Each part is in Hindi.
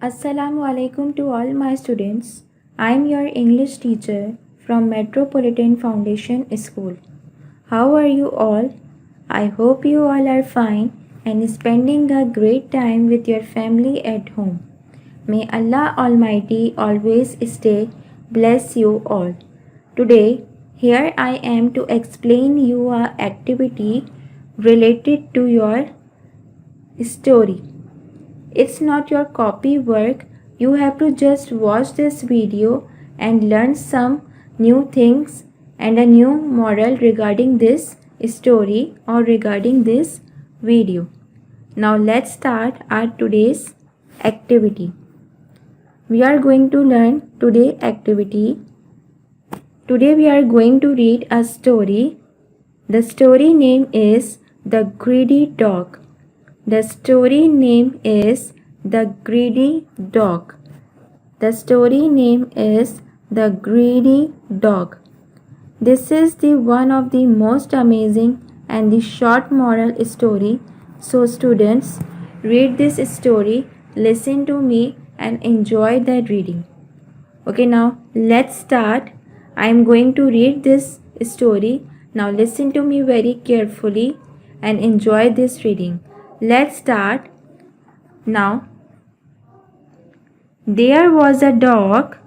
Assalamu alaikum to all my students. I am your English teacher from Metropolitan Foundation School. How are you all? I hope you all are fine and spending a great time with your family at home. May Allah Almighty always stay bless you all. Today, here I am to explain you a activity related to your story. It's not your copy work. You have to just watch this video and learn some new things and a new moral regarding this story or regarding this video. Now let's start our today's activity. We are going to learn today activity. Today we are going to read a story. The story name is The Greedy Dog. The story name is The Greedy Dog. The story name is The Greedy Dog. This is the one of the most amazing and the short moral story. So students, read this story, listen to me and enjoy the reading. Okay, now let's start. I am going to read this story. Now listen to me very carefully and enjoy this reading. Let's start now. There was a dog.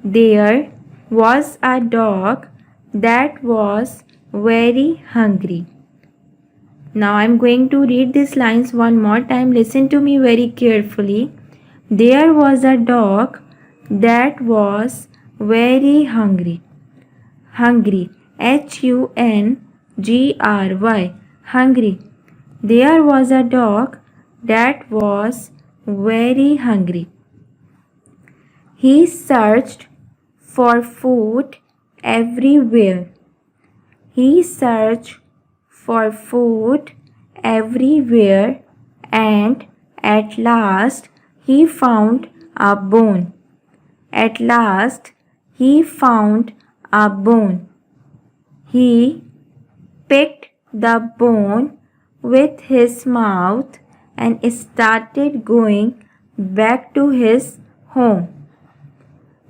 There was a dog that was very hungry. Now I'm going to read these lines one more time. Listen to me very carefully. There was a dog that was very hungry. Hungry. Hungry. Hungry. There was a dog that was very hungry. He searched for food everywhere. He searched for food everywhere and at last he found a bone. At last he found a bone. He picked the bone with his mouth and started going back to his home.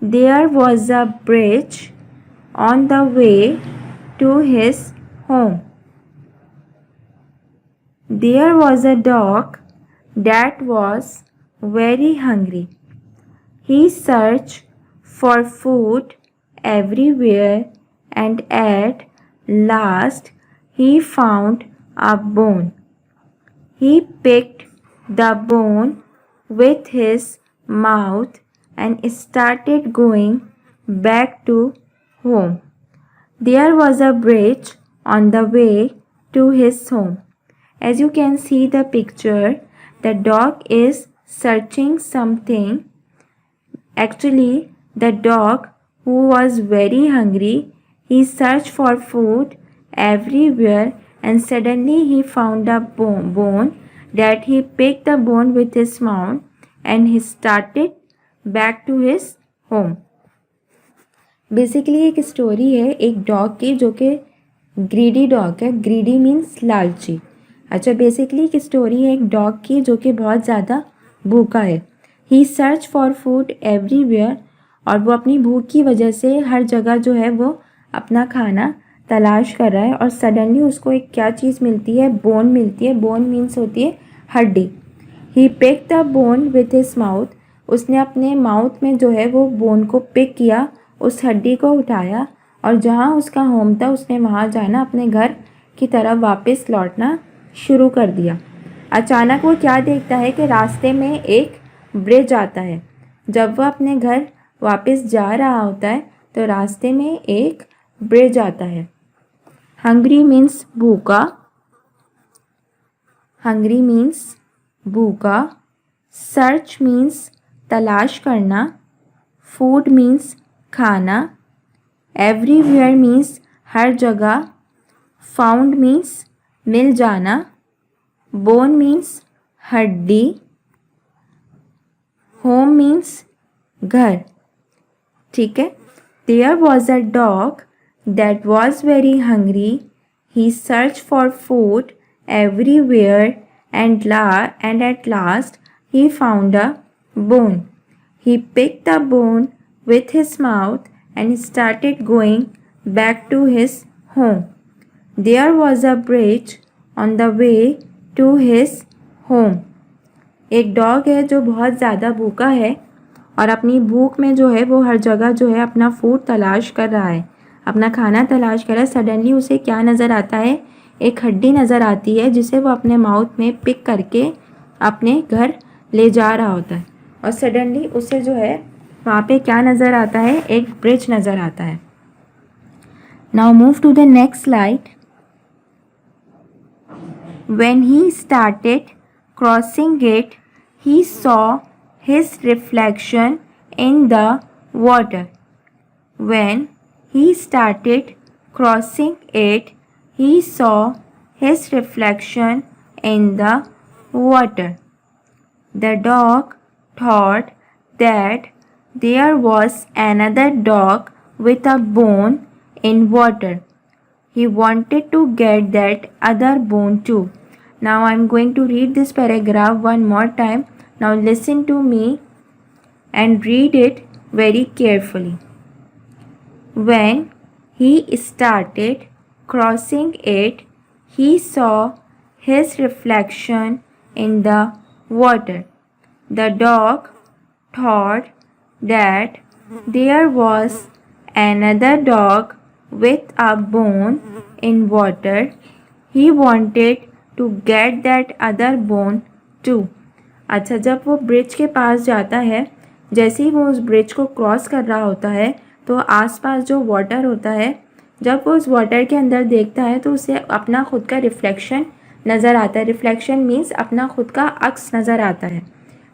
There was a bridge on the way to his home. There was a dog that was very hungry. He searched for food everywhere and at last he found a bone. He picked the bone with his mouth and started going back to home. There was a bridge on the way to his home. As you can see the picture, the dog is searching something. Actually, the dog who was very hungry, he searched for food everywhere and suddenly he found a bone that he picked the bone with his mouth and he started back to his home. Basically एक स्टोरी है एक डॉग की जो कि ग्रीडी डॉग है. ग्रीडी मीन्स लालची. अच्छा, बेसिकली एक स्टोरी है एक डॉग की जो कि बहुत ज़्यादा भूखा है. ही सर्च फॉर फूड एवरीवेयर और वो अपनी भूख की वजह से हर जगह जो है वो अपना खाना तलाश कर रहा है और सडनली उसको एक क्या चीज़ मिलती है, बोन मिलती है. बोन मीन्स होती है हड्डी. He pick the bone with his mouth. उसने अपने माउथ में जो है वो बोन को पिक किया, उस हड्डी को उठाया और जहाँ उसका होम था उसने वहाँ जाना, अपने घर की तरफ वापस लौटना शुरू कर दिया. अचानक वो क्या देखता है कि रास्ते में एक ब्रिज आता है. जब वह अपने घर वापस जा रहा होता है तो रास्ते में एक ब्रिज आता है. हंग्री मीन्स भूखा. हंग्री मीन्स भूखा. सर्च मीन्स तलाश करना. फूड मीन्स खाना. एवरीवेयर मीन्स हर जगह. फाउंड मीन्स मिल जाना. बोन मीन्स हड्डी. होम मीन्स घर. ठीक है. There was a dog that was very hungry. He searched for food everywhere and at last he found a bone. He picked the bone with his mouth and started going back to his home. There was a bridge on the way to his home. एक डॉग है जो बहुत ज़्यादा भूखा है और अपनी भूख में जो है वो हर जगह जो है अपना फूड तलाश कर रहा है, अपना खाना तलाश कर रहा है। सडनली उसे क्या नज़र आता है? एक हड्डी नज़र आती है जिसे वो अपने माउथ में पिक करके अपने घर ले जा रहा होता है और सडनली उसे जो है वहाँ पे क्या नज़र आता है? एक ब्रिज नज़र आता है। Now move to the next slide. When he started crossing it, he saw his reflection in the water. When he started crossing it, he saw his reflection in the water. The dog thought that there was another dog with a bone in water. He wanted to get that other bone too. Now I am going to read this paragraph one more time. Now listen to me and read it very carefully. When he started crossing it, he saw his reflection in the water. The dog thought that there was another dog with a bone in water. He wanted to get that other bone too. अच्छा, जब वो ब्रिज के पास जाता है, जैसे ही वो उस ब्रिज को क्रॉस कर रहा होता है तो आसपास जो वाटर होता है, जब वो उस वाटर के अंदर देखता है तो उसे अपना खुद का रिफ्लेक्शन नज़र आता है। रिफ्लेक्शन मीन्स अपना खुद का अक्स नज़र आता है।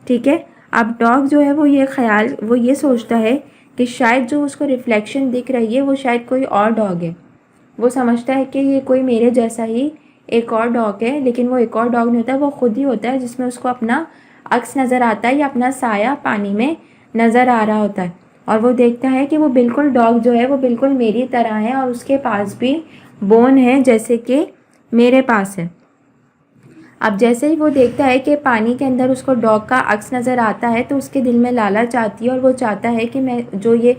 ठीक है, अब डॉग जो है वो ये सोचता है कि शायद जो उसको रिफ्लेक्शन दिख रही है वो शायद कोई और डॉग है। वो समझता है कि ये कोई मेरे जैसा ही एक और डॉग है, लेकिन वो एक और डॉग नहीं होता, वो खुद ही होता है जिसमें उसको अपना अक्स नज़र आता है या अपना साया पानी में नज़र आ रहा होता है। और वो देखता है कि वो बिल्कुल डॉग जो है वो बिल्कुल मेरी तरह है और उसके पास भी बोन है जैसे कि मेरे पास है। अब जैसे ही वो देखता है कि पानी के अंदर उसको डॉग का अक्स नज़र आता है तो उसके दिल में लालच आती है और वो चाहता है कि मैं जो ये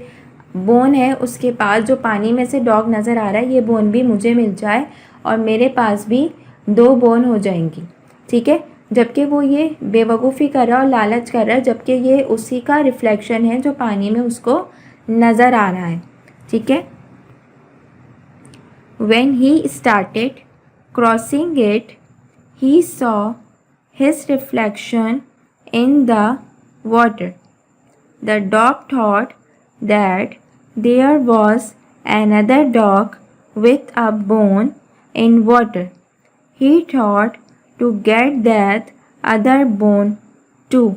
बोन है उसके पास जो पानी में से डॉग नज़र आ रहा है ये बोन भी मुझे मिल जाए और मेरे पास भी 2 बोन हो जाएंगी। ठीक है, जबकि वो ये बेवकूफ़ी कर रहा है और लालच कर रहा है, जबकि ये उसी का रिफ्लेक्शन है जो पानी में उसको नज़र आ रहा है। ठीक है, When he started crossing it, he saw his reflection in the water. The dog thought that there was another dog with a bone in water. He thought to get that other bone too.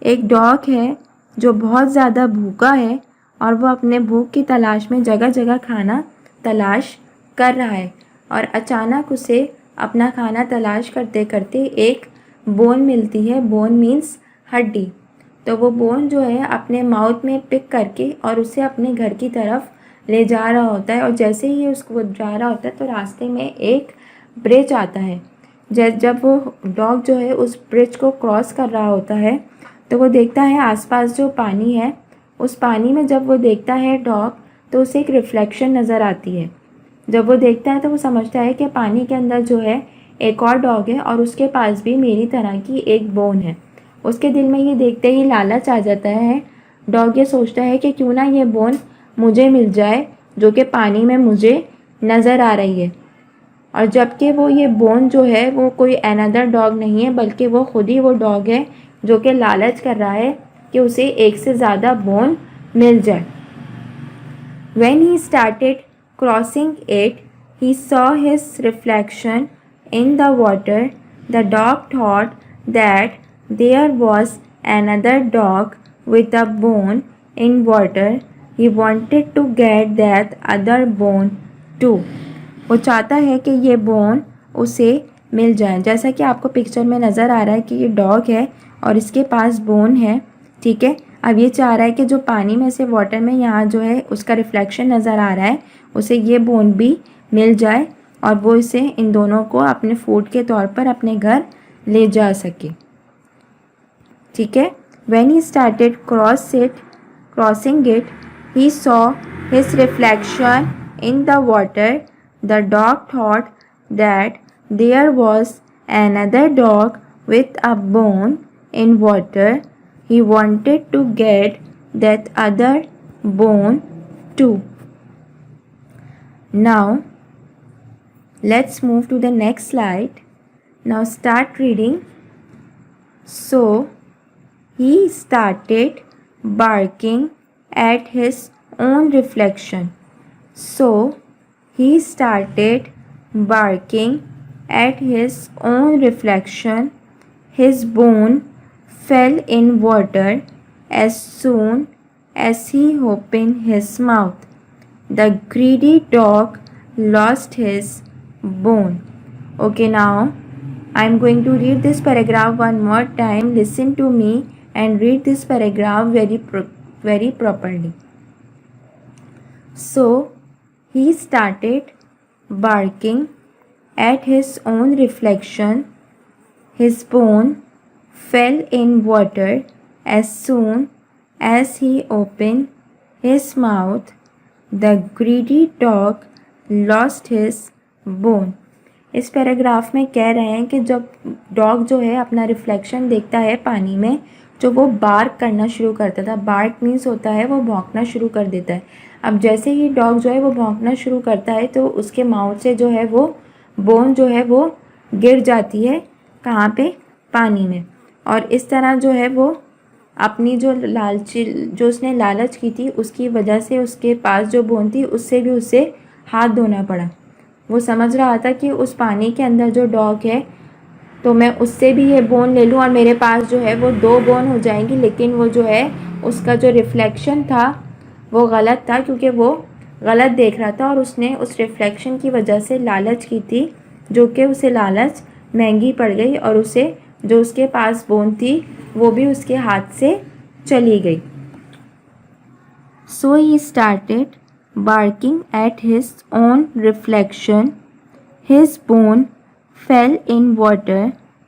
एक डॉग है जो बहुत ज़्यादा भूखा है और वो अपने भूख की तलाश में जगह जगह खाना तलाश कर रहा है और अचानक उसे अपना खाना तलाश करते करते एक बोन मिलती है। बोन मीन्स हड्डी। तो वो बोन जो है अपने माउथ में पिक करके और उसे अपने घर की तरफ ले जा रहा होता है और जैसे ही उसको जा रहा होता है तो रास्ते में एक ब्रिज आता है। जब वो डॉग जो है उस ब्रिज को क्रॉस कर रहा होता है तो वो देखता है आसपास जो पानी है, उस पानी में जब वो देखता है डॉग तो उसे एक रिफ्लेक्शन नज़र आती है। जब वो देखता है तो वो समझता है कि पानी के अंदर जो है एक और डॉग है और उसके पास भी मेरी तरह की एक बोन है। उसके दिल में ये देखते ही लालच आ जाता है। डॉग ये सोचता है कि क्यों ना ये बोन मुझे मिल जाए जो कि पानी में मुझे नज़र आ रही है। और जबकि वो ये बोन जो है वो कोई अनदर डॉग नहीं है बल्कि वो खुद ही वो डॉग है जो कि लालच कर रहा है कि उसे एक से ज़्यादा बोन मिल जाए। When he started crossing it, he saw his reflection in the water. The dog thought that there was another dog with a bone in water. He wanted to get that other bone too. वो चाहता है कि ये बोन उसे मिल जाए। जैसा कि आपको पिक्चर में नज़र आ रहा है कि ये डॉग है और इसके पास बोन है। ठीक है, अब ये चाह रहा है कि जो पानी में से वाटर में यहाँ जो है उसका रिफ्लेक्शन नज़र आ रहा है उसे ये बोन भी मिल जाए और वो इसे इन दोनों को अपने फूड के तौर पर अपने घर ले जा सके। ठीक है, When he started crossing it, he saw his reflection in the water. The dog thought that there was another dog with a bone in water. He wanted to get that other bone too. Now, let's move to the next slide. Now start reading. So, he started barking at his own reflection. So, he started barking at his own reflection. His bone fell in water as soon as he opened his mouth. The greedy dog lost his bone. Okay, now I am going to read this paragraph one more time. Listen to me and read this paragraph very properly. So, he started barking at his own reflection. His bone fell in water as soon as he opened his mouth. The greedy dog lost his bone. इस पैराग्राफ में कह रहे हैं कि जब डॉग जो है अपना रिफ्लेक्शन देखता है पानी में, जो वो बार्क करना शुरू करता था. बार्क मीन्स होता है वो भौंकना शुरू कर देता है. अब जैसे ही डॉग जो है वो भौंकना शुरू करता है तो उसके माउथ से जो है वो बोन जो है वो गिर जाती है. कहाँ पे? पानी में. और इस तरह जो है वो अपनी जो उसने लालच की थी उसकी वजह से उसके पास जो बोन थी उससे भी उसे हाथ धोना पड़ा. वो समझ रहा था कि उस पानी के अंदर जो डॉग है तो मैं उससे भी ये बोन ले लूँ और मेरे पास जो है वो 2 बोन हो जाएंगी. लेकिन वो जो है उसका जो रिफ्लेक्शन था वो गलत था क्योंकि वो गलत देख रहा था और उसने उस रिफ्लेक्शन की वजह से लालच की थी जो कि उसे लालच महंगी पड़ गई और उसे जो उसके पास बोन थी वो भी उसके हाथ से चली गई. So he started barking at his own reflection. His bone fell in water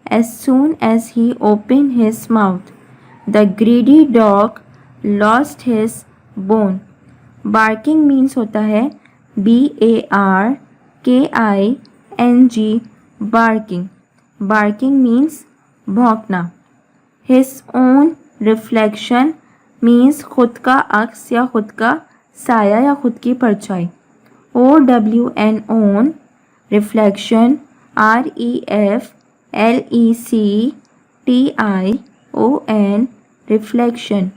as soon as he opened his mouth. The greedy dog lost his bone. Barking means होता है BARKING, barking. Barking means भौंकना. His own reflection means खुद का अक्स या खुद का साया या खुद की परछाई. OWN, own, reflection, REFLECTION, reflection,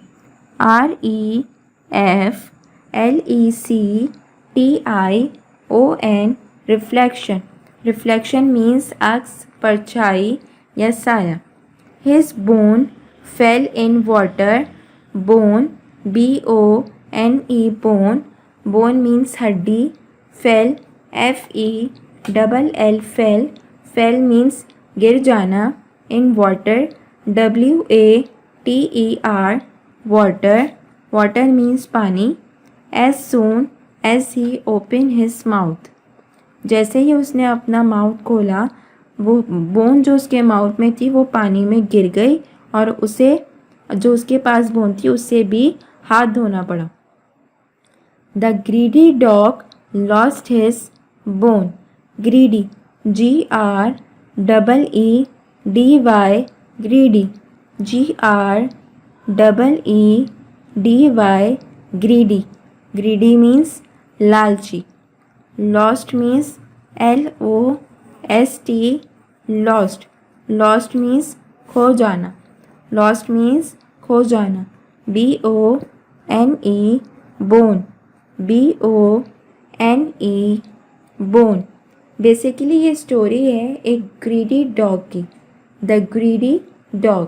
REFLECTION, reflection. Reflection means अक्स, परछाई या साया. His bone fell in water. Bone, BONE, bone. Bone means हड्डी. Fell, FELL, fell. Fell means गिर जाना. In water, WATER, water. Water means पानी. As soon as he opened his mouth. जैसे ही उसने अपना माउथ खोला वो बोन जो उसके माउथ में थी वो पानी में गिर गई और उसे जो उसके पास बोन थी उससे भी हाथ धोना पड़ा. The greedy dog lost his bone. Greedy, GREEDY, greedy, GREEDY, greedy. Greedy means लालची. Lost means LOST, lost. Lost means खो जाना. लॉस्ट मीन्स खो जाना. BONE, bone. BONE, bone. Basically ये स्टोरी है एक ग्रीडी डॉग की. द ग्रीडी डॉग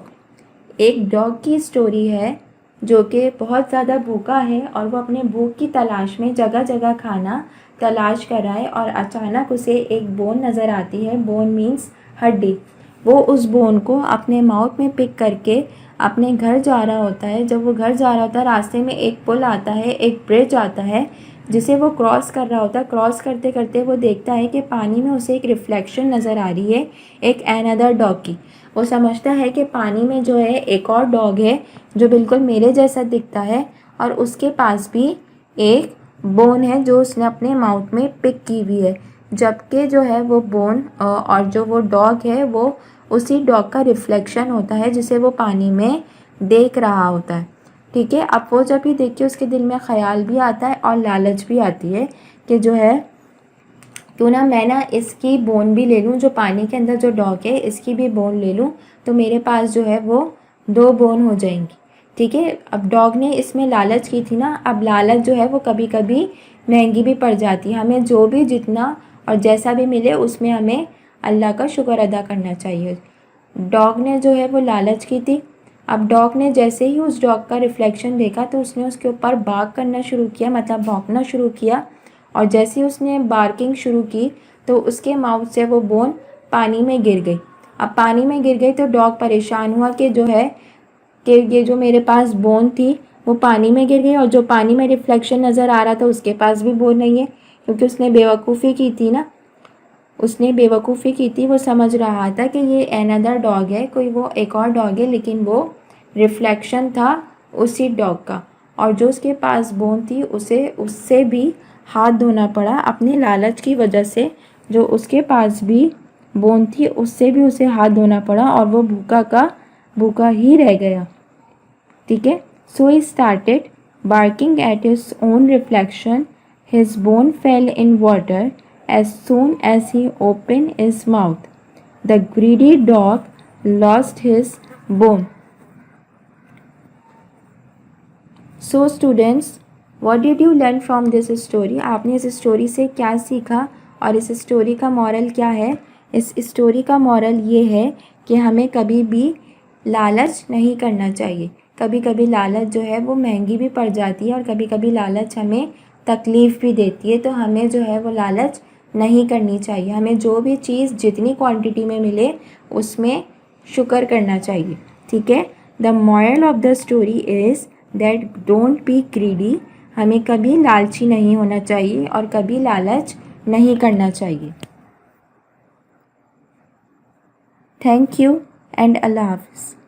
एक डॉग की स्टोरी है जो कि बहुत ज़्यादा भूखा है और वो अपने भूख की तलाश में जगह जगह खाना तलाश कर रहा है और अचानक उसे एक बोन नज़र आती है. बोन मीन्स हड्डी. वो उस बोन को अपने माउथ में पिक करके अपने घर जा रहा होता है. जब वो घर जा रहा होता है रास्ते में एक पुल आता है, एक ब्रिज आता है. जिसे वो क्रॉस कर रहा होता है। क्रॉस करते करते वो देखता है कि पानी में उसे एक रिफ्लेक्शन नज़र आ रही है एक अनदर डॉग की। वो समझता है कि पानी में जो है एक और डॉग है जो बिल्कुल मेरे जैसा दिखता है और उसके पास भी एक बोन है जो उसने अपने माउथ में पिक की हुई है, जबकि जो है वो बोन और जो वो डॉग है वो उसी डॉग का रिफ्लेक्शन होता है जिसे वो पानी में देख रहा होता है। ठीक है, अब वो जब भी देख के उसके दिल में ख़्याल भी आता है और लालच भी आती है कि जो है क्यों ना मैं ना इसकी बोन भी ले लूँ, जो पानी के अंदर जो डॉग है इसकी भी बोन ले लूँ तो मेरे पास जो है वो 2 बोन हो जाएंगी। ठीक है, अब डॉग ने इसमें लालच की थी ना, अब लालच जो है वो कभी कभी महंगी भी पड़ जाती है। हमें जो भी जितना और जैसा भी मिले उसमें हमें अल्लाह का शुक्र अदा करना चाहिए। डॉग ने जो है वो लालच की थी। अब डॉग ने जैसे ही उस डॉग का रिफ्लेक्शन देखा तो उसने उसके ऊपर बार्क करना शुरू किया, मतलब भौंकना शुरू किया। और जैसे ही उसने बार्किंग शुरू की तो उसके माउथ से वो बोन पानी में गिर गई। अब पानी में गिर गई तो डॉग परेशान हुआ कि जो है कि ये जो मेरे पास बोन थी वो पानी में गिर गई और जो पानी में रिफ्लेक्शन नज़र आ रहा था उसके पास भी बोन नहीं है, क्योंकि उसने बेवकूफ़ी की थी ना, उसने बेवकूफ़ी की थी। वो समझ रहा था कि ये अनदर डॉग है, कोई वो एक और डॉग है, लेकिन वो रिफ्लेक्शन था उसी डॉग का। और जो उसके पास बोन थी उसे उससे भी हाथ धोना पड़ा अपनी लालच की वजह से। जो उसके पास भी बोन थी उससे भी उसे हाथ धोना पड़ा और वो भूखा का भूखा ही रह गया। ठीक है, so he started barking at his own reflection. His bone fell in water as soon as he opened his mouth. The greedy dog lost his bone. So students, what did you learn from this story? आपने इस स्टोरी से क्या सीखा और इस स्टोरी का मॉरल क्या है? इस स्टोरी का मॉरल ये है कि हमें कभी भी लालच नहीं करना चाहिए। कभी कभी लालच जो है वो महंगी भी पड़ जाती है और कभी कभी लालच हमें तकलीफ़ भी देती है, तो हमें जो है वो लालच नहीं करनी चाहिए। हमें जो भी चीज़ जितनी क्वांटिटी में मिले उसमें शुक्र करना चाहिए। ठीक है, the moral of the story is that don't be greedy. हमें कभी लालची नहीं होना चाहिए और कभी लालच नहीं करना चाहिए। थैंक यू एंड अल्लाह हाफ़िज़।